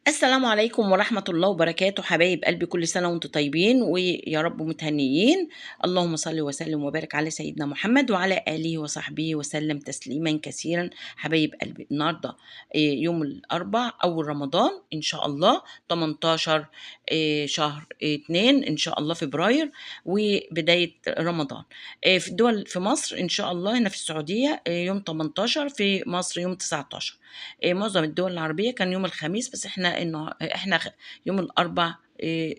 السلام عليكم ورحمة الله وبركاته حبايب قلبي، كل سنة وانتم طيبين ويا رب متهنيين. اللهم صل وسلم وبارك على سيدنا محمد وعلى آله وصحبه وسلم تسليما كثيرا. حبايب قلبي النهاردة يوم الأربع أول رمضان إن شاء الله 18 شهر 2 إن شاء الله فبراير وبداية رمضان. في الدول في مصر إن شاء الله هنا في السعودية يوم 18، في مصر يوم 19. معظم الدول العربية كان يوم الخميس، بس إحنا يوم الأربع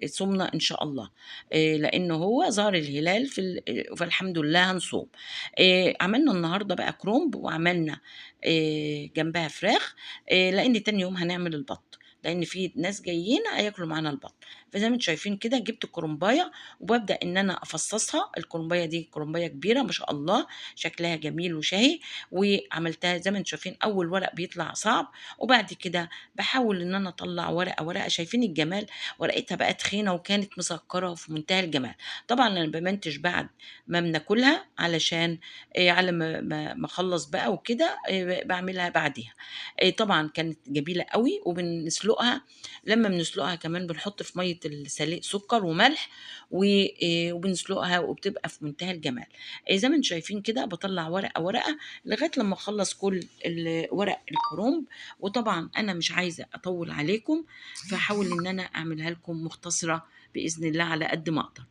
صُمنا إن شاء الله، لإنه هو ظهر الهلال فالحمد لله هنصوم. عملنا النهارده بقى كرنب وعملنا جنبها فراخ، لإن تاني يوم هنعمل البَط، لإن في ناس جايين هياكلوا معانا البَط. فزي ما أنتم شايفين كده جِبت الكرنباية وبابدأ إن أنا أفصّصها. الكرنباية دي كرنباية كبيرة ما شاء الله، شكلها جميل وشهي، وعملتها زي ما أنتم شايفين. أول ورق بيطلع صعب، وبعد كده باحاول إن أنا أطلّع ورقة، ورقة. شايفين الجمال؟ ورقتها بقى تخينة وكانت مسكّرة وفي منتهى الجمال. طبعًا أنا بامنتج بعد ما بناكلها علشان على ما أخلّص بقى وكده باعملها بعديها. طبعًا كانت جميلة أوي وبنسلقها. لمّا بنسلقها كمان بنحط في مَيّة السليق سُكّر وملح وبنسلقها وبتبقى في منتهى الجمال. زي ما أنتم شايفين كده باطلّع ورقة، ورقة لغاية لمّا أخلّص كل ورق الكرنب. وطبعًا أنا مش عايزة أطوّل عليكم، فهاحاول إن أنا أعملها لكم مختصرة بإذن الله على قد ما أقدر.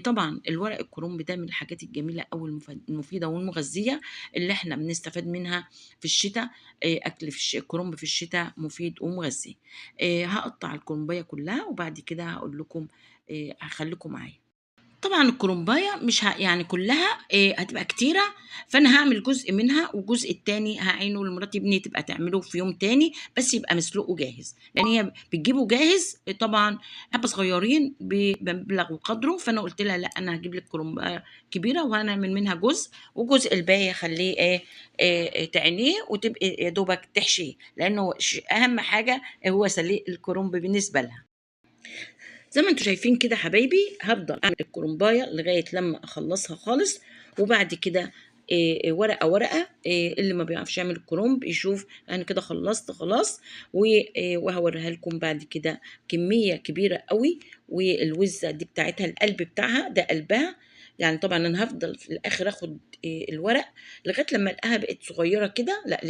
طبعًا الورق الكرنب ده من الحاجات الجميلة أوي المفيدة والمغذية اللي إحنا بنستفاد منها في الشتا. أكل الكرنب في الشتا مفيد ومغذي. هاقطّع الكرنباية كلّها وبعد كده هاقول لكم، خليكم معايا. طبعًا الكرنباية مش يعني كلّها هتبقى كتيرة، فأنا هاعمل جزء منها والجزء التاني هاعينه لمرات ابني تبقى تعمله في يوم تاني، بس يبقى مسلوق وجاهز، لإن هي بتجيبه جاهز طبعًا حبّة صغيّرين بمبلغ وقدره. فأنا قُلت لها: "لأ، أنا هاجيب لِك كرنباية كبيرة وهنعمل منها جزء، والجزء الباقي هاخلّيه إيه، تعينيه وتبقي يا دوبك تحشيه." لإنه أهم حاجة هو سليق الكرنب بالنسبة لها. زي ما أنتم شايفين كده حبايبي، هافضل أعمل الكرنباية لغاية لمّا أخلّصها خالص، وبعد كده ورقة، ورقة. اللي ما بيعرفش يعمل الكرنب يشوف أنا كده خلّصت خلاص. وهاورّيها لكم بعد كده كمية كبيرة أوي. والوزة دي بتاعتها القلب بتاعها ده قلبها. يعني طبعًا أنا هافضل في الآخر آخُد الورق لغاية لمّا ألاقيها بقت صغيّرة كده. لأ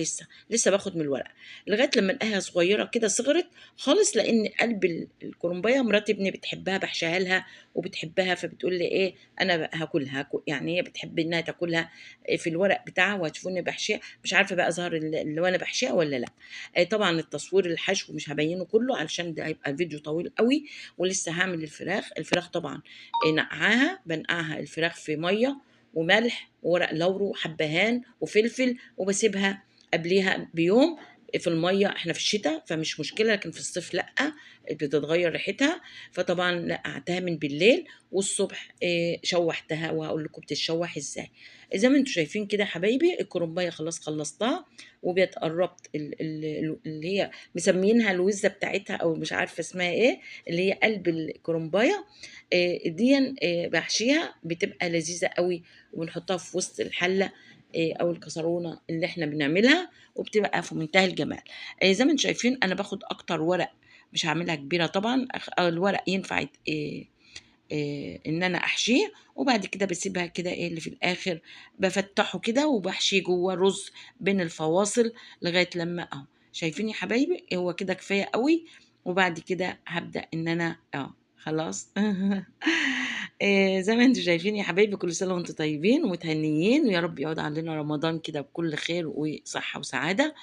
لسه باخُد من الورق لغاية لمّا ألاقيها صغيّرة كده صغرت خالص، لإن قلب الكرنباية مرات ابني بتحبها باحشيها لها وبتحبها، فبتقول لي إيه: "أنا هاكلها." يعني هي بتحب إنها تاكلها في الورق بتاعها، وهتشوفوني باحشيها. مش عارفة بقى ظهر وأنا باحشيها والّا لأ. طبعًا التصوير الحشو مش هابيّنه كلّه علشان ده هيبقى الفيديو طويل أوي. ولسه هاعمل الفراخ طبعًا نقعاها، بانقعها الفراخ في مَيّة وملح وورق لورو وحبّهان وفلفل، وباسيبها قبليها بيوم في المَيّة. إحنا في الشتا فمش مشكلة، لكن في الصيف لأ، بتتغيّر ريحتها. فطبعًا نقعتها من بالليل، والصبح شوّحتها وهاقول لكم بتتشوّح إزاي. زي ما أنتم شايفين كده يا حبايبي الكرنباية خلاص خلّصتها، قرّبت اللي هي مسميينها الوزة بتاعتها أو مش عارفة اسمها إيه، اللي هي قلب الكرنباية. ديًا باحشيها بتبقى لذيذة أوي، وبنحطها في وسط الحلة أو الكسرونة اللي إحنا بنعملها، وبتبقى في منتهى الجمال. زي ما أنتم شايفين أنا باخد أكتر ورق، مش هاعملها كبيرة طبعًا. الورق ينفع إن أنا أحشيه، وبعد كده باسيبها كده إيه اللي في الآخر بافتّحه كده وباحشيه جوّه الرز بين الفواصل لغاية لمّا أهو. شايفين يا حبايبي؟ هو كده كفاية أوي. وبعد كده هابدأ إن أنا خلاص. زي ما أنتم شايفين يا حبايبي، كل سنة وأنتم طيبين ومتهنيين، ويا رب يعود علينا رمضان كده بكل خير وصحة وسعادة.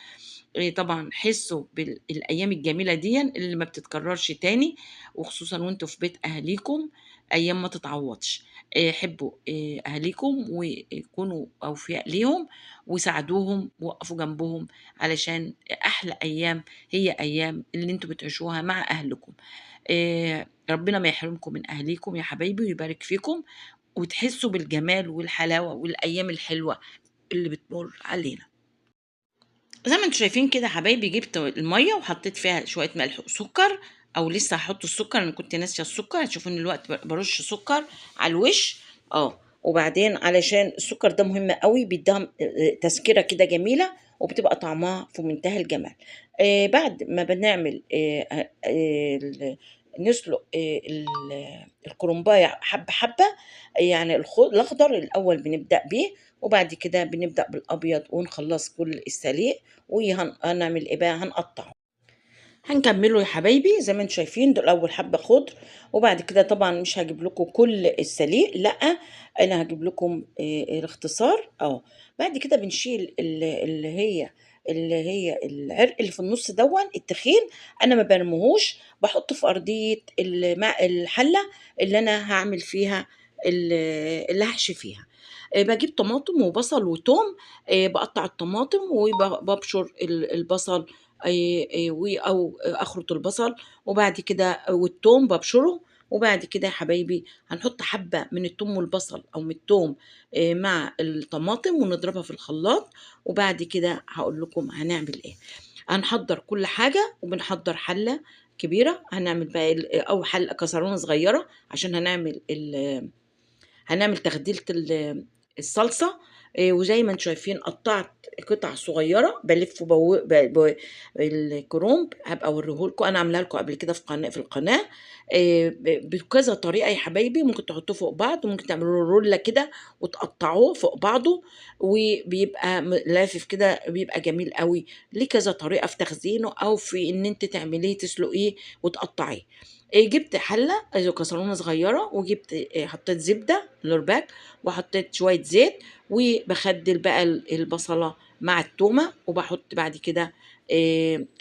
طبعًا حسّوا الأيام الجميلة ديًا اللي ما بتتكررش تاني، وخصوصًا وأنتم في بيت أهاليكم، أيام ما تتعوّضش. حبّوا أهاليكم وكونوا أوفياء ليهم، وساعدوهم ووقفوا جنبهم، علشان أحلى أيام هي أيام اللي أنتم بتعيشوها مع أهلكم. ربنا ما يحرمكم من أهاليكم يا حبايبي ويبارك فيكم، وتحسّوا بالجمال والحلاوة والأيام الحلوة اللي بتمُر علينا. زي ما أنتم شايفين كده يا حبايبي، جِبت المَيّة وحطيت فيها شوية ملح وسُكّر، أو لسه هاحط السُكّر، أنا كنت ناسية السُكّر. هتشوفوني دلوقتي بارُش سُكّر على الوش. وبعدين علشان السُكّر ده مهم أوي، بيدّيها تسكيرة كده جميلة، وبتبقى طعمها في منتهى الجمال. بعد ما بنعمل نسلق الكرنباية حبة حبة، يعني الأخضر الأول بنبدأ بيه، وبعد كده بنبدأ بالأبيض ونخلص كل السليق، وهنعمل إيه بقى، هنقطعه. هنكمله يا حبايبي زي ما انتم شايفين، دول اول حبه خضر، وبعد كده طبعا مش هجيب لكم كل السليق، لا انا هجيب لكم الاختصار. بعد كده بنشيل اللي هي العرق اللي في النص دون التخين، انا ما برموهوش، بحطه في ارضيه الحله اللي انا هعمل فيها اللي هحشي فيها. بجيب طماطم وبصل وتوم، بقطع الطماطم وببشر البصل، أو أخرط البصل، وبعد كده والتوم بابشره، وبعد كده يا حبايبي هنحط حبة من التوم والبصل أو من التوم مع الطماطم ونضربها في الخلاط، وبعد كده هقول لكم هنعمل إيه. هنحضر كل حاجة، وبنحضر حلة كبيرة، هنعمل بقى أو حلة كسرونة صغيرة عشان هنعمل تخديلة الصلصة. وزي ما انتم شايفين قطعت قطع صغيرة بلف الكرومب، هبقى اوريهولكم، انا عاملاها لكم قبل كده في القناة بكذا طريقة يا حبايبي. ممكن تحطوه فوق بعض، وممكن تعملوا رولة كده وتقطعوه فوق بعضه، وبيبقى لافف كده، بيبقى جميل قوي. ليه كذا طريقة في تخزينه او في ان انت تعمليه تسلقيه وتقطعيه. جبت حلة كسرونة صغيرة، وجبت حطيت زبدة لورباك، وحطيت شوية زيت، وبخدل بقى البصلة مع التومة، وبحط بعد كده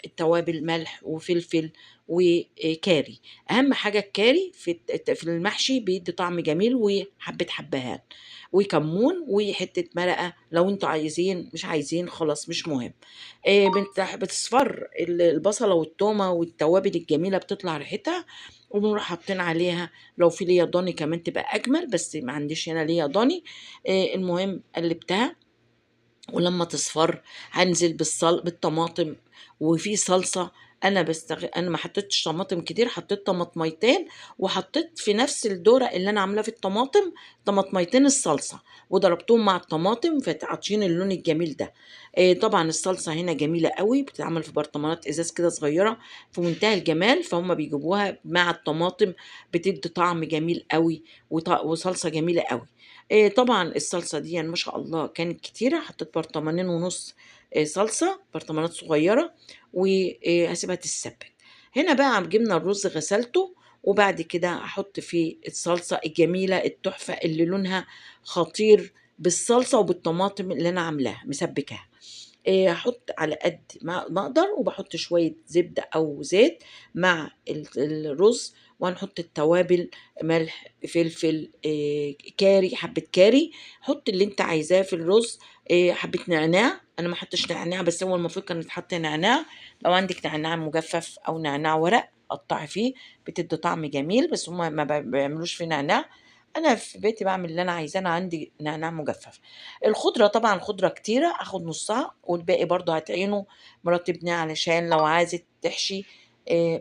التوابل ملح وفلفل وكاري. أهم حاجة الكاري في المحشي بيدي طعم جميل، وحبة حبهان وكمون وحتة مرقة لو انتوا عايزين، مش عايزين خلاص مش مهم. بتصفر البصلة والتومة والتوابل الجميلة بتطلع ريحتها، وبنروح حاطين عليها لو في ليا ضاني كمان تبقى اجمل، بس ما عنديش هنا ليا ضاني. المهم قلبتها، ولما تصفر هنزل بالطماطم، وفي صلصة. انا ما حطيتش طماطم كتير، حطيت طماطميتين، وحطيت في نفس الدورة اللي انا عاملاه في الطماطم طماطميتين الصلصة، وضربتهم مع الطماطم فتعطين اللون الجميل ده. طبعا الصلصة هنا جميلة قوي، بتتعمل في برطمانات ازاز كده صغيرة في منتهى الجمال، فهم بيجيبوها مع الطماطم، بتدي طعم جميل قوي وصلصة جميلة قوي. طبعا الصلصة دي يعني ما شاء الله كانت كتيرة، حطيت برطمانين ونص صلصة، برطمانات صغيرة، وهسيبها تتسبك. هنا بقى جبنا الرز غسلته، وبعد كده هحط فيه الصلصة الجميلة التحفة اللي لونها خطير بالصلصة وبالطماطم اللي أنا عاملاها مسبكاها. هحط على قد ما اقدر، وبحط شوية زبدة او زيت مع الرز، وهنحط التوابل ملح فلفل كاري، حبة كاري، حط اللي انت عايزاه في الرز. حبة نعناع، انا ما حطش نعناع، بس هو المفروض كان يتحط نعناع. لو عندك نعناع مجفف او نعناع ورق قطعي فيه، بتدي طعم جميل، بس هما ما بيعملوش فيه نعناع. انا في بيتي بعمل اللي انا عايزاه، انا عندي نعناع مجفف. الخضرة طبعا خضرة كتيرة، اخد نصها، والباقي برضو هتعينه مرات ابني علشان لو عايزة تحشي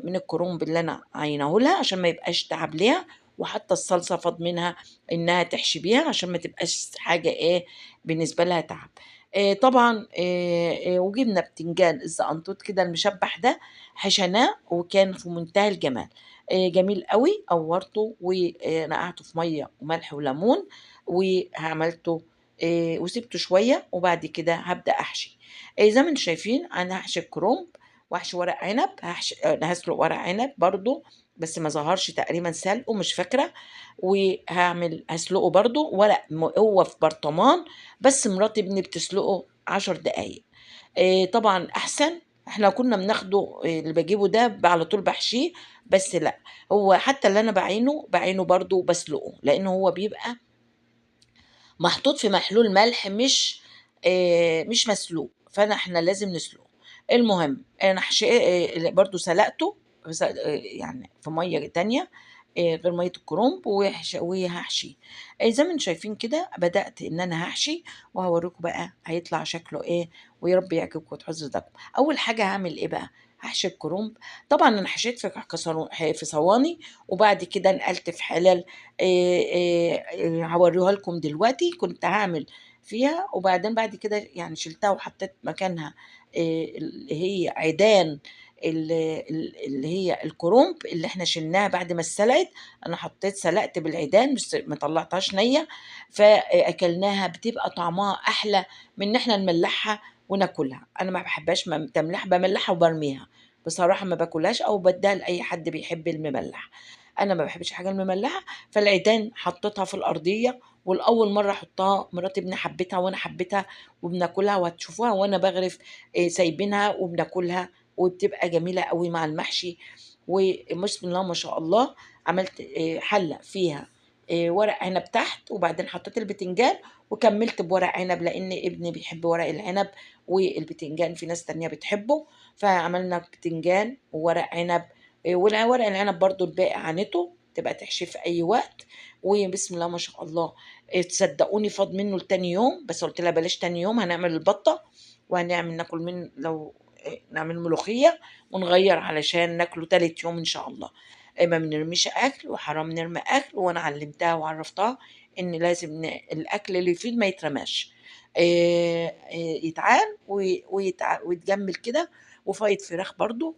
من الكرنب اللي انا عينه لها، عشان ما يبقاش تعب ليها، وحتى الصلصة فاض منها انها تحشي بيها، عشان ما تبقاش حاجة بالنسبة لها تعب. طبعا وجبنا بتنجان الزقنطوط كده المشبح ده، حشناه وكان في منتهى الجمال. جميل قوي، قورته ونقعته في ميه وملح وليمون، وعملته وسبته شوية، وبعد كده هبدأ أحشي. زي ما انتم شايفين أنا هحشي الكرنب، وأحشي ورق عنب، هسلق ورق عنب برضو، بس ما ظهرش تقريبا سلقه مش فاكرة. هسلقه برضو ورق هو في برطمان، بس مرات ابني بتسلقه 10 دقايق. طبعا أحسن. احنا كنا بناخده اللي بجيبه ده على طول بحشيه، بس لا، هو حتى اللي انا بعينه برضو بسلقه، لانه هو بيبقى محطوط في محلول ملح، مش مسلوق، احنا لازم نسلقه. المهم انا برضو سلقته، يعني في ميه تانية غير ميه الكرنب، وهحشيه. زي ما انتم شايفين كده بدأت ان انا هحشي، وهوريكم بقى هيطلع شكله ايه، ويا رب يعجبكم وتحفظوا رزقكم. اول حاجه هعمل ايه بقى، هحشي الكرنب. طبعا انا حشيت في صواني، وبعد كده نقلت في حلال. هوريها لكم دلوقتي. كنت هعمل فيها، وبعدين بعد كده يعني شِلتها وحطيت مكانها اللي هي عيدان اللي هي الكرنب اللي إحنا شِلناها بعد ما اتسلقت. أنا سلقت بالعيدان مش ما طلّعتهاش نيّة، فأكلناها بتبقى طعمها أحلى من إن إحنا نملّحها وناكلها. أنا ما باحبهاش تمليح، باملّحها وبارميها، بصراحة ما باكلهاش أو بادّيها لأي حد بيحب المملّح. أنا ما باحبش الحاجة المملّحة، فالعيدان حطيتها في الأرضية، ولأول مرّة أحطها مرات ابني حبِّتها وأنا حبيتها وبناكلها وهتشوفوها وأنا باغرف سايبينها وبناكلها وبتبقى جميلة أوي مع المحشي. وبسم الله ما شاء الله عملت حلة فيها ورق عنب تحت، وبعدين حطيت البتنجان وكمّلت بورق عنب لإن ابني بيحب ورق العنب والبتنجان في ناس تانية بتحبه، فعملنا بتنجان وورق عنب ورق العنب برضه الباقي عانته تبقى تحشيه في أي وقت. وبسم الله ما شاء الله تصدقوني فاض منه لتاني يوم، بس قُلت لها بلاش تاني يوم هنعمل البطة ناكل من لو نعمل ملوخية ونغيّر علشان ناكله تالت يوم إن شاء الله. ما بنرميش أكل وحرام نرمي أكل، وأنا علّمتها وعرّفتها إن لازم الأكل اللي يفيض ما يترماش، يتعان ويتجمّل كده. وفايض فراخ برضه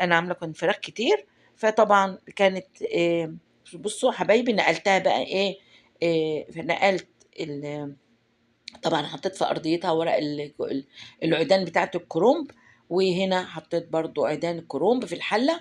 أنا عاملة كان فراخ كتير، فطبعًا كانت بُصّوا يا حبايبي نقلتها بقى إيه، نقلت ال طبعًا حطيت في أرضيتها ورق العيدان بتاعة الكرنب، وهنا حطيت برضه عيدان الكرنب في الحلة.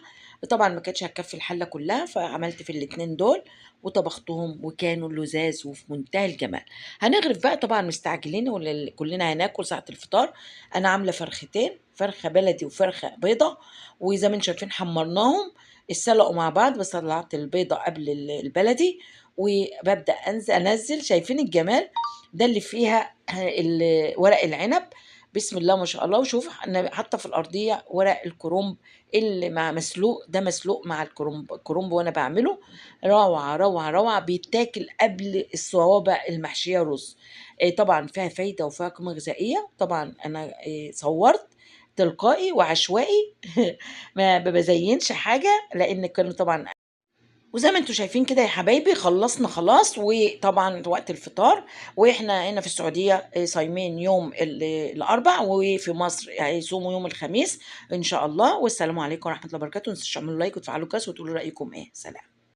طبعًا ما كانتش هتكفّي الحلة كلّها، فعملت في الاتنين دول وطبختهم وكانوا لُذاذ وفي منتهى الجمال. هنغرف بقى طبعًا مستعجلين كلّنا هناكل ساعة الفطار. أنا عاملة فرختين، فرخة بلدي وفرخة بيضا، وزي ما أنتم شايفين حمّرناهم، اتسلقوا مع بعض بس طلّعت البيضا قبل البلدي، وبابدأ أنزّل شايفين الجمال؟ ده اللي فيها ورق العنب. بسم الله ما شاء الله. وشوف أنا حاطة في الأرضية ورق الكرنب اللي مع مسلوق، ده مسلوق مع الكرنب وأنا باعمله روعة، روعة، روعة، بيتاكل قبل الصوابع المحشية رز. طبعًا فيها فايدة وفيها قيمة غذائية. طبعًا أنا صوّرت تلقائي وعشوائي ما بازيّنش حاجة، لإن كانوا طبعًا وزي ما أنتم شايفين كده يا حبايبي خلّصنا خلاص، وطبعًا وقت الفطار، وإحنا هنا في السعودية صايمين يوم الأربع، وفي مصر هيصوموا يوم الخميس إن شاء الله. والسلام عليكم ورحمة الله وبركاته. ما تنسوش تعملوا لايك وتفعلوا الجرس وتقولوا رأيكم إيه. سلام.